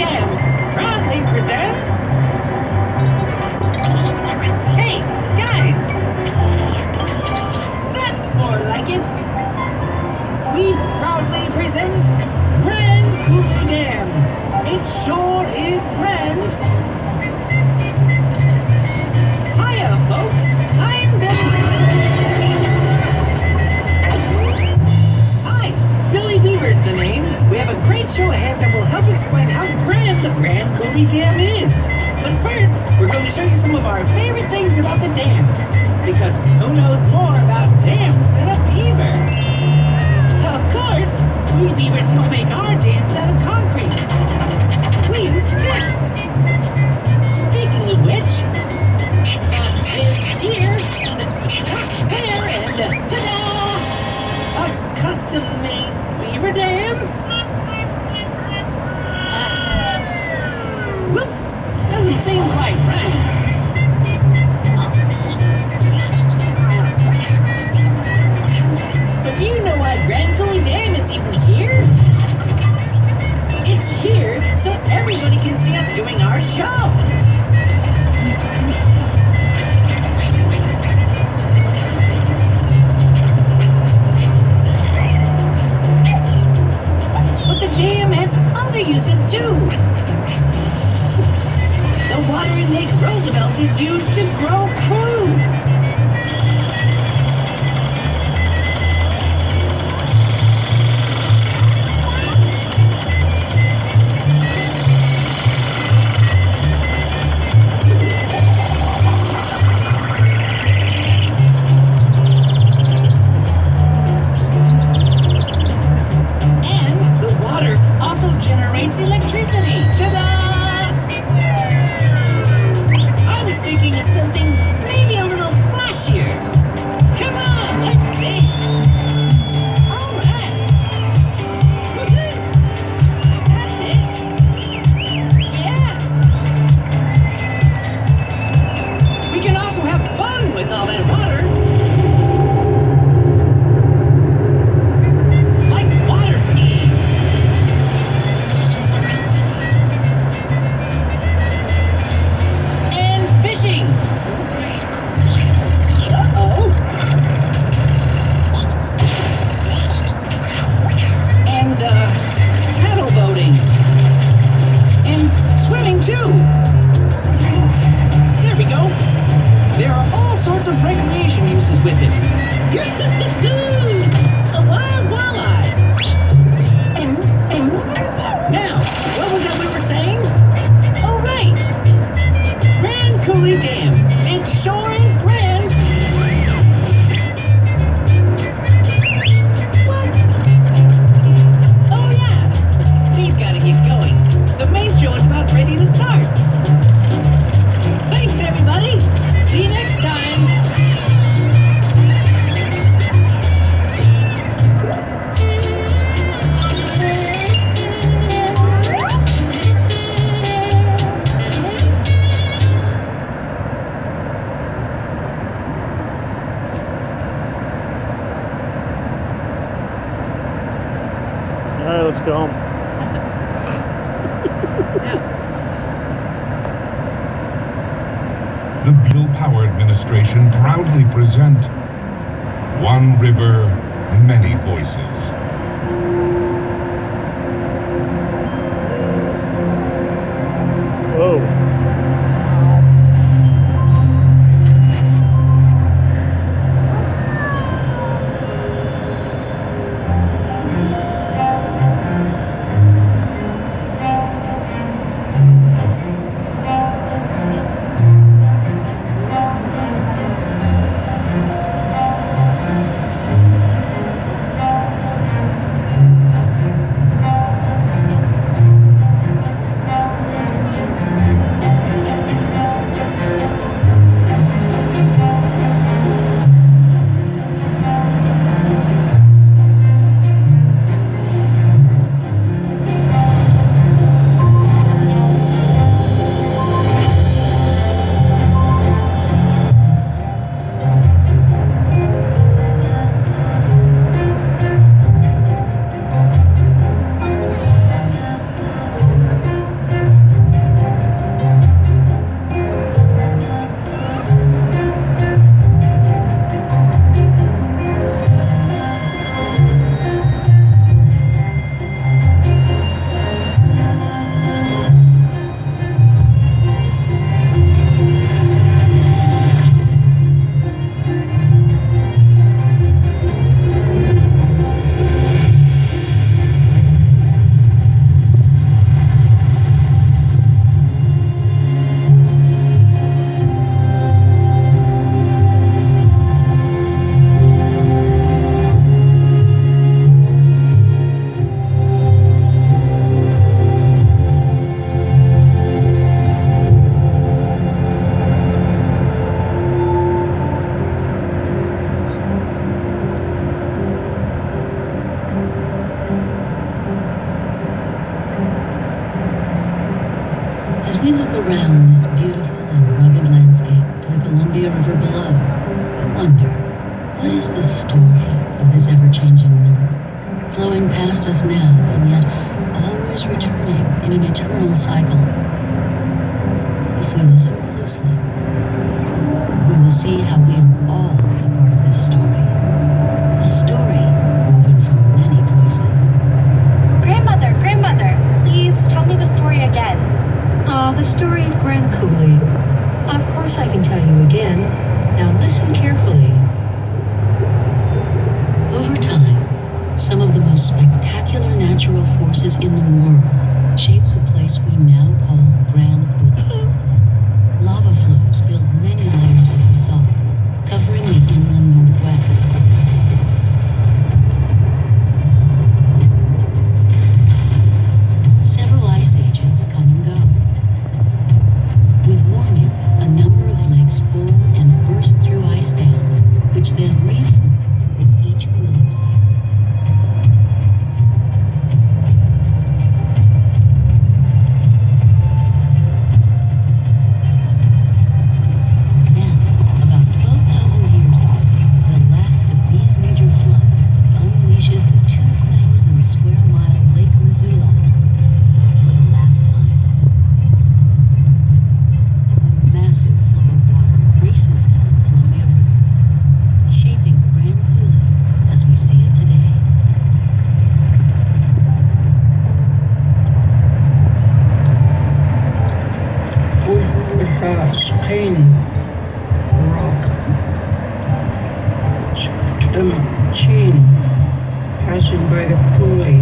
Dam proudly presents... Hey, guys! That's more like it! We proudly present Grand Coulee Dam! It sure is grand! Hiya, folks! I'm Billy Beaver's the name. We have a great show ahead that will help explain how grand the Grand Coulee Dam is. But first, we're going to show you some of our favorite things about the dam. Because who knows more about dams than a beaver? Of course, we beavers don't make our dams out of concrete. We use sticks. Speaking of which, is here, and there, and ta-da! A custom-made beaver dam? Whoops! Doesn't seem quite right. But do you know why Grand Coulee Dam is even here? It's here so everybody can see us doing our show. But the dam has other uses too. The water in Lake Roosevelt is used to grow food. And the water also generates electricity. Ta-da! I was thinking of something maybe a little flashier. Come on, let's dance. All right. Woohoo! That's it. Yeah. We can also have fun with all that water. Like water skiing. And fishing. Uh-oh. And, paddle boating. And swimming, too. There we go. There are all sorts of recreation uses with it. A wild walleye. Now, what was that we were saying? Oh, right. Grand Coulee Dam. It sure is grand. What? Oh, yeah. We've got to get going. The main show is about ready to start. Thanks, everybody. See you next time. All right, let's go home. The Bill Power Administration proudly present One River, Many Voices. Whoa. As we look around this beautiful and rugged landscape to the Columbia River below, we wonder, what is the story of this ever-changing river, flowing past us now and yet always returning in an eternal cycle? If we listen closely, we will see how we are all a part of this story. A story woven from many voices. Grandmother, please tell me the story again. The story of Grand Coulee. Of course I can tell you again. Now listen carefully. Over time, some of the most spectacular natural forces in the world shaped the place we now call Grand Coulee. Lava flows built many layers of basalt, covering the inland northwest. Several ice ages come and go. With warming, a number of lakes form and burst through ice dams, which then reform with each cooling cycle. Then, about 12,000 years ago, the last of these major floods unleashes the 2,000 square mile Lake Missoula for the last time. A massive flow of water races down the Columbia River, shaping Grand Coulee as we see it today. Spain rock chain passing by the Coulee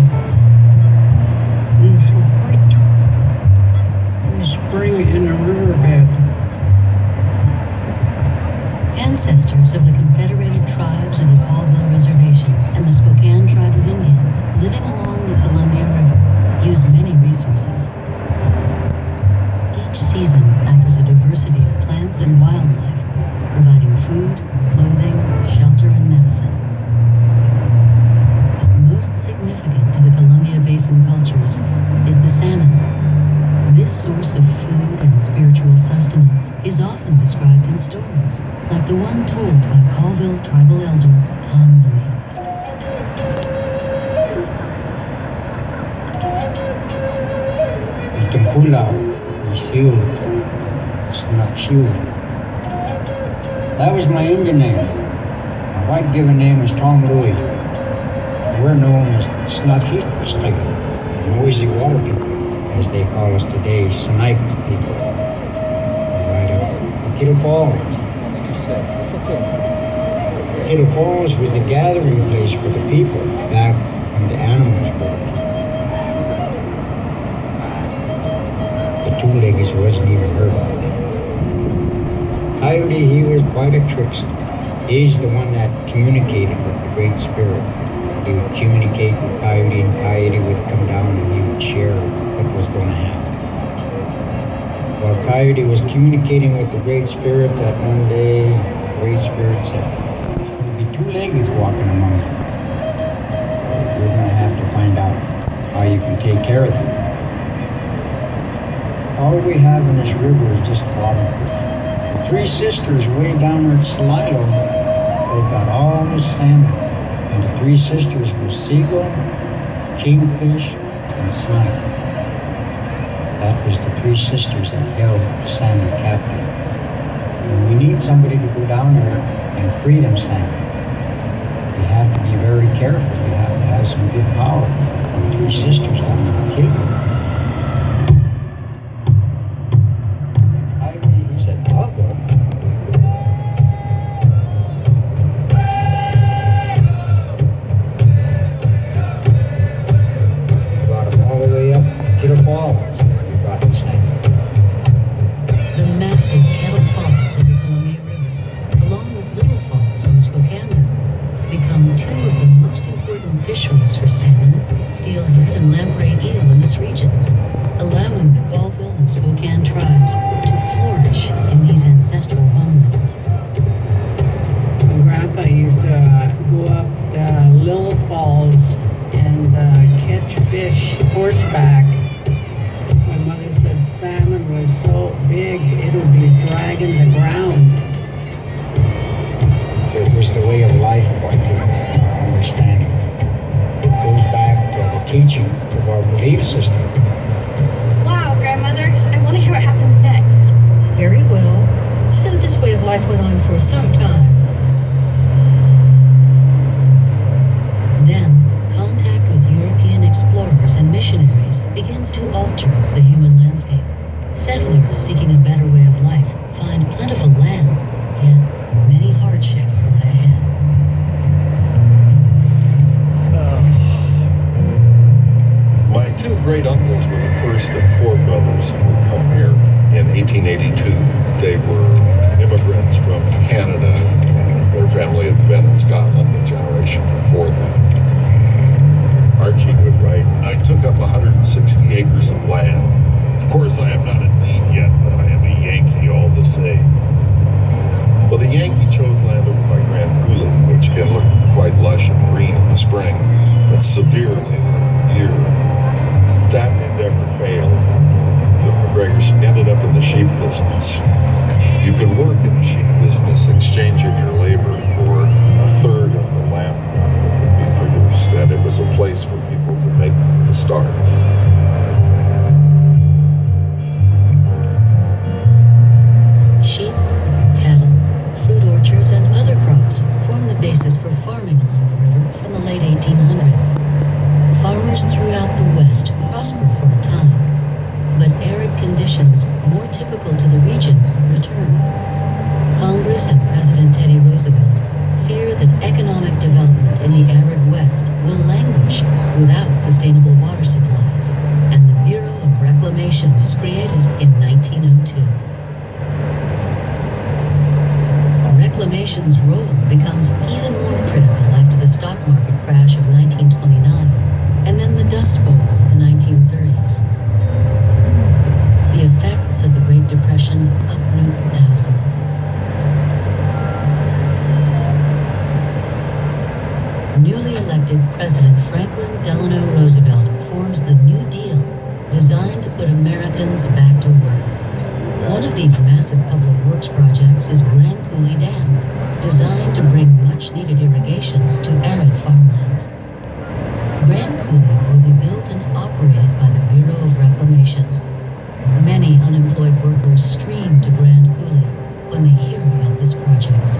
in white in the spring in a riverbed. Ancestors of the Confederated Tribes of the Colville Reservation and the Spokane Tribe of Indians living along the Columbia River use many resources. Each season offers a diversity of plants and wildlife, providing food, clothing, shelter, and medicine. But most significant to the Columbia Basin cultures is the salmon. This source of food and spiritual sustenance is often described in stories, like the one told by Colville tribal elder Tom Louie. That was my Indian name. My white given name is Tom Louie. We're known as the Snakheet, noisy water people, as they call us today, snipe people. Right up Kittle Falls. Kittle Falls was the gathering place for the people back when the animals were. The two-leggeds wasn't even heard of. Coyote, he was quite a trickster. He's the one that communicated with the Great Spirit. He would communicate with Coyote, and Coyote would come down and he would share what was going to happen. While Coyote was communicating with the Great Spirit, that one day, the Great Spirit said, "There'll be two-leggeds walking among you. You're going to have to find out how you can take care of them. All we have in this river is just water. The three sisters way down there at Salilo, they've got all this salmon. And the three sisters were seagull, kingfish, and snipe. That was the three sisters that held the salmon captive. And we need somebody to go down there and free them salmon. You have to be very careful. You have to have some good power. And the three sisters down there and kill them. He said, "I'll go." The massive Kettle Falls of the Columbia River, along with little falls on the Spokane River, become two of the most important fisheries for salmon, steelhead, and lamprey our belief system. Wow, Grandmother, I want to hear what happens next. Very well. So this way of life went on for some time. Then, contact with European explorers and missionaries begins to alter the human landscape. Settlers seeking a better way of life find plentiful land, yet many hardships lie ahead. My two great uncles were the first of four brothers who would come here in 1882. They were immigrants from Canada, and their family had been in Scotland a generation before that. Archie would write, I took up 160 acres of land. Of course, I am not a deed yet, but I am a Yankee all the same. Well, the Yankee chose land over by Grand Coulee, which can look quite lush and green in the spring, but severely in year. That endeavor failed. The McGregors ended up in the sheep business. You could work in the sheep business, exchanging your labor for a third of the lamb that would be produced, and it was a place for people to make a start. Sheep, cattle, fruit orchards, and other crops form the basis for farming along the river from the late 1800s. Farmers throughout the West prospered for a time, but arid conditions more typical to the region returned. Congress and President Teddy Roosevelt fear that economic development in the arid West will languish without sustainable water supplies, and the Bureau of Reclamation was created in 1902. Reclamation's role becomes even more critical after the stock market crash of 1929 and then the Dust Bowl of the 1930s. The effects of the Great Depression uproot thousands. Newly elected President Franklin Delano Roosevelt forms the New Deal, designed to put Americans back to work. One of these massive public works projects is Grand Coulee Dam, designed to bring much-needed irrigation to arid farmlands. Grand Coulee will be built and operated by the Bureau of Reclamation. Many unemployed workers stream to Grand Coulee when they hear about this project.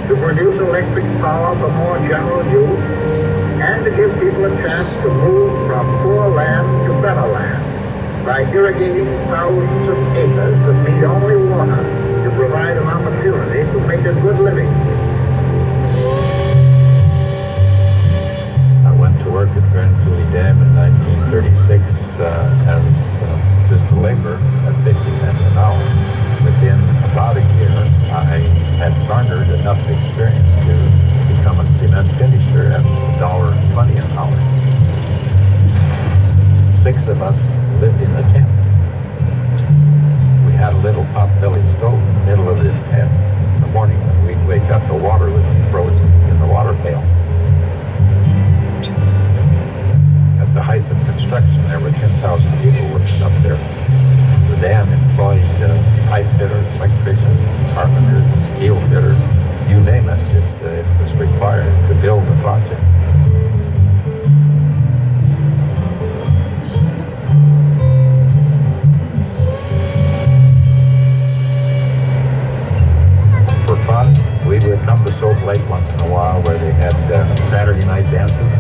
To produce electric power for more general use, and to give people a chance to move from poor land to better land by irrigating thousands of acres that need only water to provide an opportunity to make a good living. I went to work at Grand Coulee Dam in 1936 as just a laborer at 50 cents an hour. Within about a year, I had garnered enough experience to become a cement finisher at $1.20 an hour. 6 of us lived in a tent. We had a little pot-bellied stove in the middle of this tent. In the morning when we'd wake up, the water would be frozen in the water pail. At the height of construction, there were 10,000 people working up there. The dam employed pipe fitters, electricians, carpenters, steel fitters, you name it. It was required to build the project. For fun, we would come to Soap Lake once in a while where they had Saturday night dances.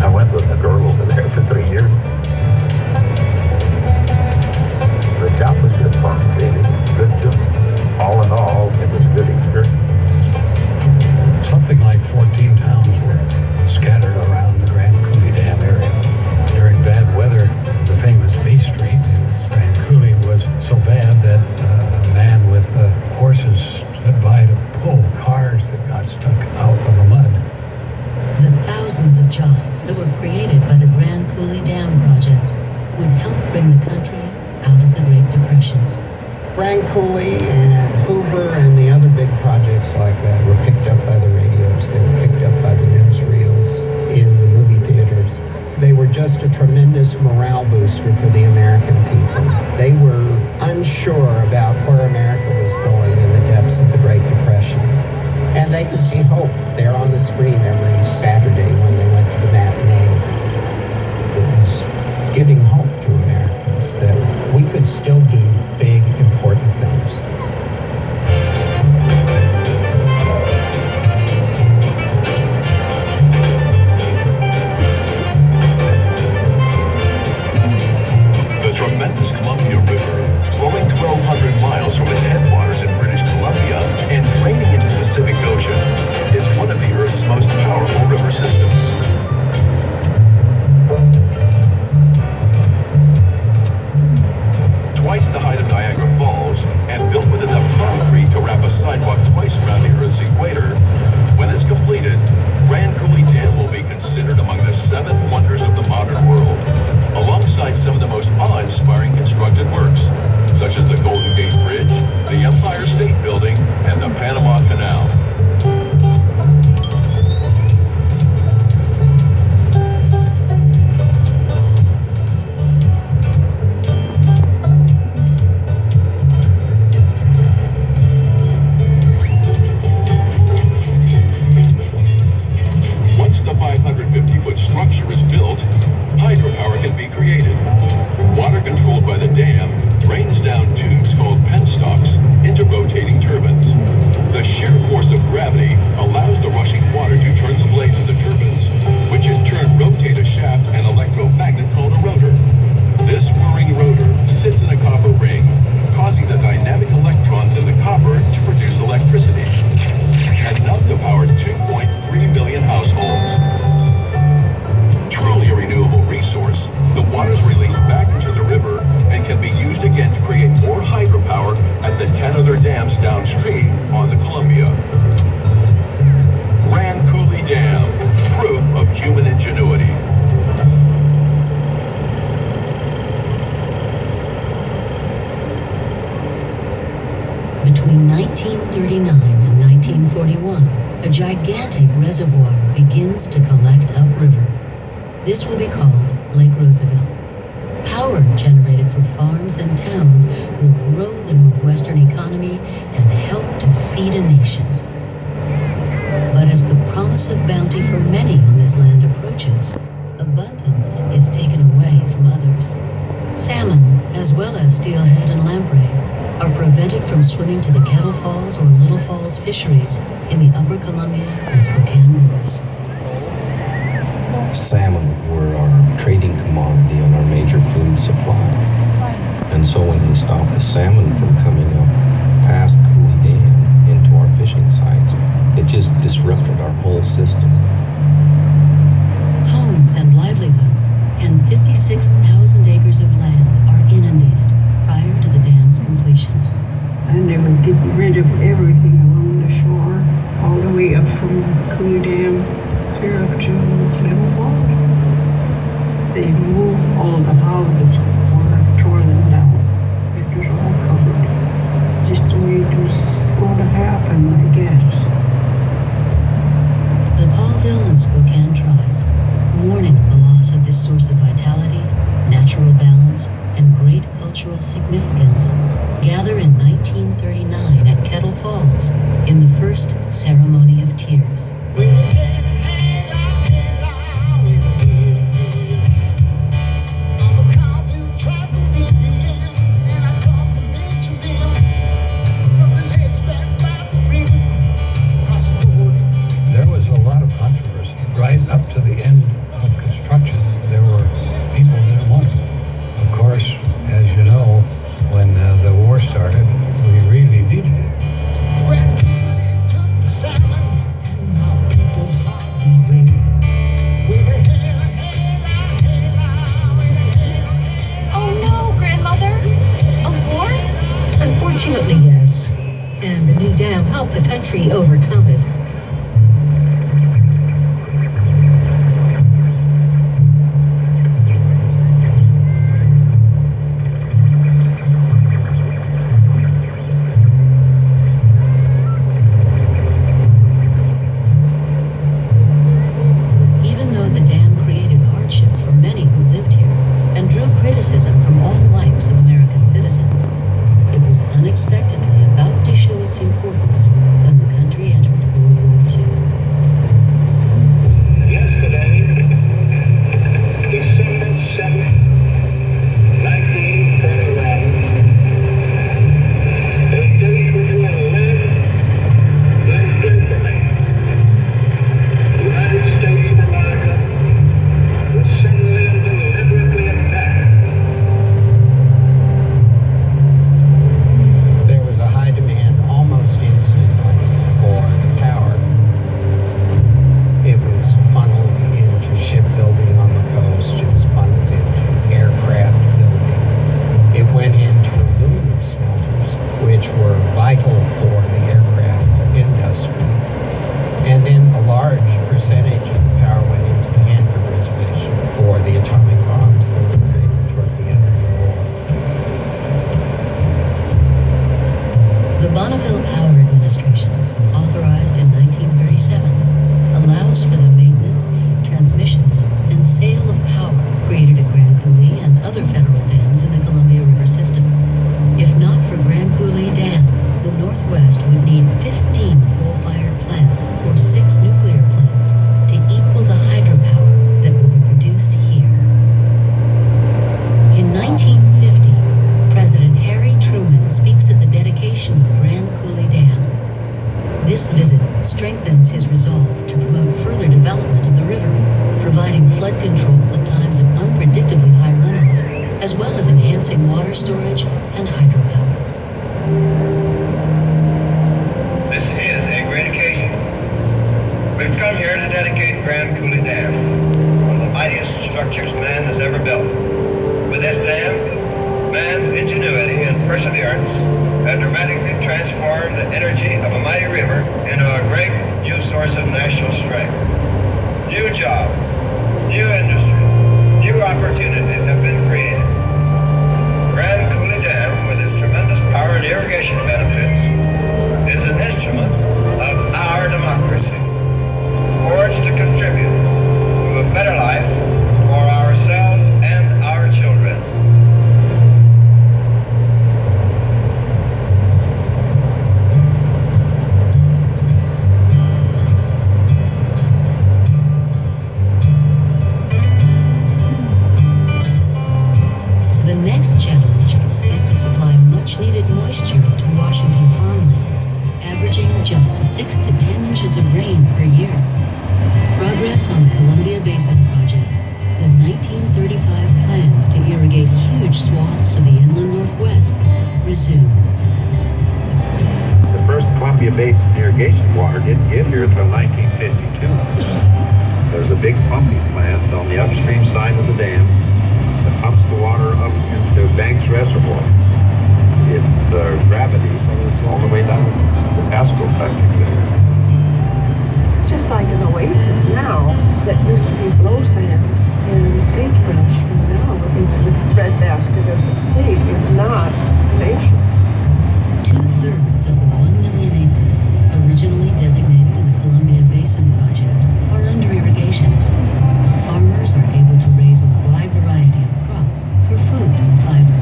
I went with a girl over there for 3 years. Coulee Dam project would help bring the country out of the Great Depression. Grand Coulee and Hoover and the other big projects like that were picked up by the radios. They were picked up by the newsreels in the movie theaters. They were just a tremendous morale booster for the American people. They were unsure about where America was going in the depths of the Great Depression. And they could see hope there on the screen every Saturday when they went to the matinee. It was giving hope to Americans that we could still do big, important things. The tremendous Columbia River, flowing 1,200 miles from its headwaters in British Columbia and draining into the Pacific Ocean, is one of the Earth's most powerful river systems. Twice the height of Niagara Falls, and built with enough concrete to wrap a sidewalk twice around the Earth's equator, when it's completed, Grand Coulee Dam will be considered among the 7 wonders of the modern world, alongside some of the most awe-inspiring constructed works, such as the Golden Gate Bridge, the Empire State Building, and the Panama Canal. Once the 550-foot structure is built, hydropower can be created. Water controlled by the dam rains down tubes called penstocks into rotating turbines. The sheer force of gravity allows the rushing water to turn the blades of the turbines, which in turn rotate a shaft and electromagnet called a rotor. This whirring rotor sits in a copper ring, causing the dynamic electrons in the copper to produce electricity, enough to power 2.3 million households. Truly a renewable resource, the water is released back into the river and can be used again to create more hydropower at the 10 other dams downstream on the Columbia. Grand Coulee Dam, proof of human ingenuity. Between 1939 and 1941, a gigantic reservoir begins to collect upriver. This will be called Lake Roosevelt. Power generated for farms and towns will grow the Northwestern economy and help to feed a nation. But as the promise of bounty for many on this land approaches, abundance is taken away from others. Salmon, as well as steelhead and lamprey, are prevented from swimming to the Kettle Falls or Little Falls fisheries in the Upper Columbia and Spokane rivers. Salmon were our trading commodity and our major food supply. And so when they stopped the salmon from coming up past Coulee Dam into our fishing sites, it just disrupted our whole system. Homes and livelihoods and 56,000 acres of land are inundated prior to the dam's completion. And they were getting rid of everything along the shore, all the way up from Coulee Dam clear up to Little Falls. They moved all the houses or tore them down. It was all covered. Just the way it was going to happen, I guess. The Colville and Spokane tribes, mourning the loss of this source of vitality, natural balance, and great cultural significance, gather in 1939 at Kettle Falls in the first Ceremony of Tears. There was a lot of controversy. Right up to the end of construction, there were people who didn't want it. Of course, as you know, when the war started, we really needed it. Oh no, grandmother! A war? Unfortunately, yes. And the new dam helped the country overcome it. unexpectedly about to show its importance when the country entered World War II. Yesterday, December 7th, 1941, a date which will live in infamy. The United States of America was suddenly and deliberately attacked. There was a high demand almost instantly for the power. It was funneled into shipbuilding on the coast. It was funneled into aircraft building. It went into aluminum smelters, which were vital for the aircraft industry. And then a large percentage of the power went into the Hanford Reservation for the atomic bombs that were created toward the end of the war. The Bonneville Power Administration, authorized in 1937, allows for the maintenance, transmission, and sale of power created at Grand Coulee and other federal dams in the Columbia River system. If not for Grand Coulee Dam, the Northwest would need 15 coal-fired plants or 6 nuclear plants to equal the hydropower that will be produced here. In 1950, President Harry Truman speaks at the dedication of Grand Coulee Dam. This visit strengthens his resolve to promote further development of the river, providing flood control at times of unpredictably high runoff, as well as enhancing water storage and hydropower. This is a great occasion. We've come here to dedicate Grand Coulee Dam, one of the mightiest structures man has ever built. With this dam, man's ingenuity and perseverance have dramatically transformed the energy of a mighty river into a great new source of national strength. New jobs, new industry, new opportunities have been created. Grand Coulee Dam, with its tremendous power and irrigation benefits, is an instrument of our democracy, forged to contribute to a better life for ourselves and our children. The next challenge is to supply much-needed moisture to Washington farmland, averaging just 6 to 10 inches of rain per year. Progress on the Columbia Basin Project, the 1935 plan to irrigate huge swaths of the inland Northwest, resumes. The first Columbia Basin irrigation water didn't get here until 1952. There's a big pumping plant on the upstream side of the dam that pumps the water up into Banks Reservoir. It's gravity all the way down to Pasco practically. Just like an oasis now that used to be blow sand and sagebrush, and now it's the breadbasket of the state, if not the nation. 2/3 of the 1 million acres originally designated in the Columbia Basin Project are under irrigation. Farmers are able to raise a wide variety of crops for food and fiber.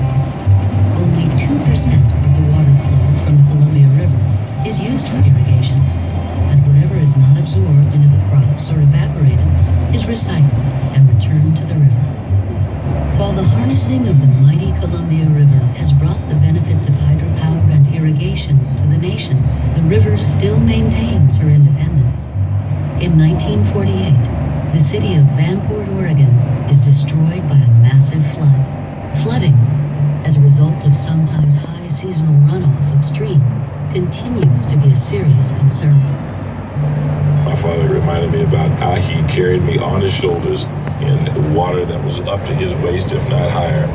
Only 2% of the water flow from the Columbia River is used for irrigation, and whatever is not absorbed into the crops or evaporated is recycled and returned to the river. While the harnessing of the mighty Columbia River has brought the benefits of hydropower and irrigation to the nation, the river still maintains her independence. In 1948, the city of Vanport, Oregon, is destroyed by a massive flood. Flooding, as a result of sometimes high seasonal runoff upstream, continues to be a serious concern. My father reminded me about how he carried me on his shoulders in water that was up to his waist, if not higher.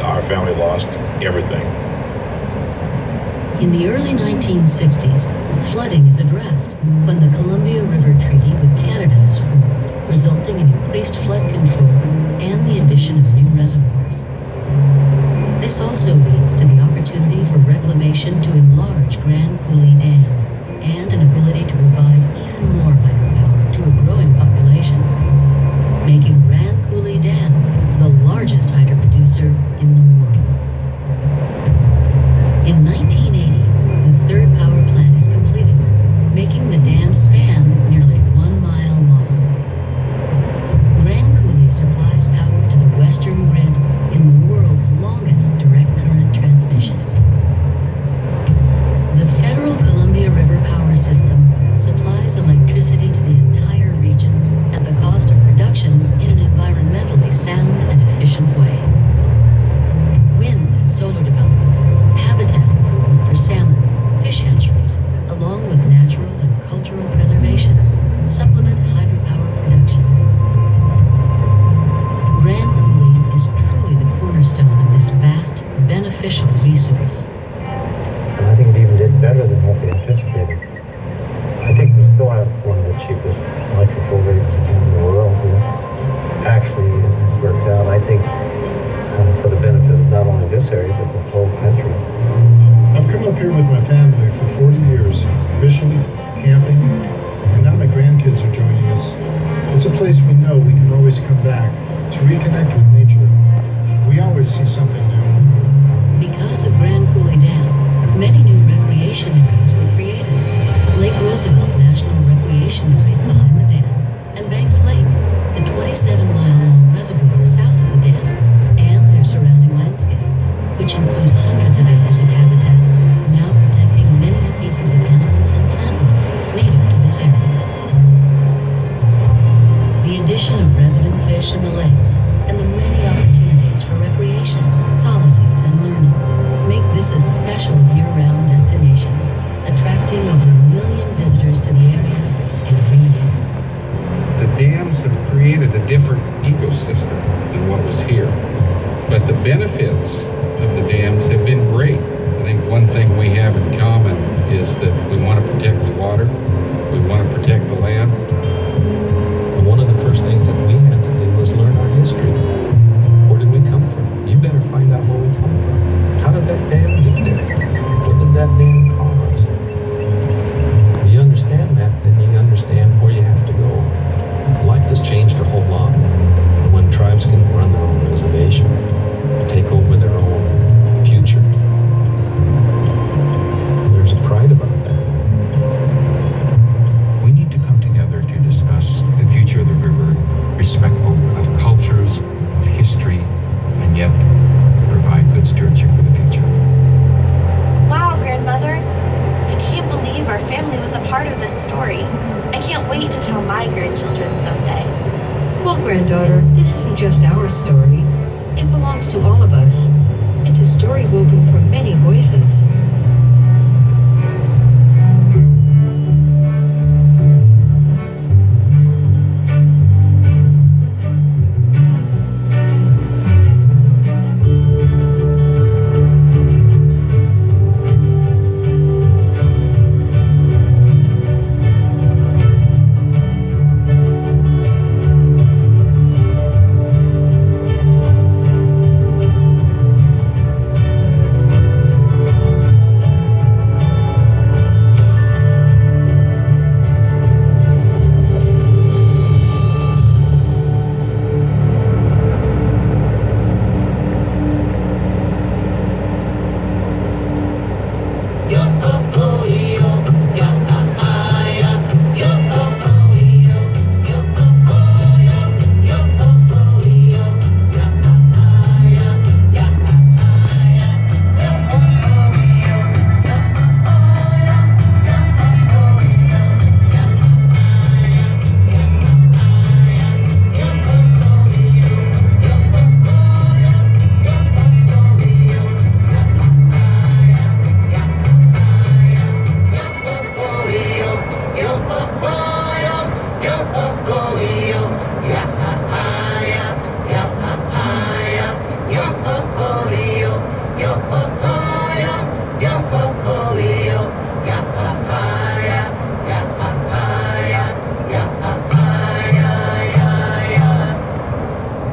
Our family lost everything. In the early 1960s, flooding is addressed when the Columbia River Treaty with Canada is formed, resulting in increased flood control and the addition of new reservoirs. This also leads to the opportunity for reclamation to enlarge Grand Coulee Dam and an ability to provide even more hydropower to a growing population, making Grand Coulee Dam the largest hydro producer in the world. In artificial resource. And I think it even did better than what they anticipated. I think we still have one of the cheapest electrical rates in the world. Actually, it's worked out, I think, for the benefit of not only this area, but the whole country. I've come up here with my family for 40 years, fishing, camping, and now my grandkids are joining us. It's a place we know we can always come back to reconnect with nature. We always see something new. Because of Grand Coulee Dam, many new recreation areas were created. Lake Roosevelt National Recreation Area behind the dam, and Banks Lake, the 27-mile-long reservoir south of the dam, and their surrounding landscapes, which include hundreds of acres of habitat, now protecting many species of animals and plant life native to this area. The addition of resident fish in the lakes and the many opportunities for recreation, solitude, and learning make this a special year-round destination, attracting over 1 million visitors to the area every year. The dams have created a different ecosystem than what was here. But the benefits of the dams have been great. I think one thing we have in common is that we want to protect the water, we want to protect the land. One of the first things that we had to do was learn our history. Where did we come from? You better find out where we come from. How did that dam get there? What did that dam cause? You understand that, then you understand where you have to go. Life has changed a whole lot. When tribes can run their own reservation, take over their own future, there's a pride about that. We need to come together to discuss the future of the river, respectful of cultures, of history, and yet provide good stewardship for the future. Wow, Grandmother. I can't believe our family was a part of this story. I can't wait to tell my grandchildren someday. Well, granddaughter, this isn't just our story. It belongs to all of us.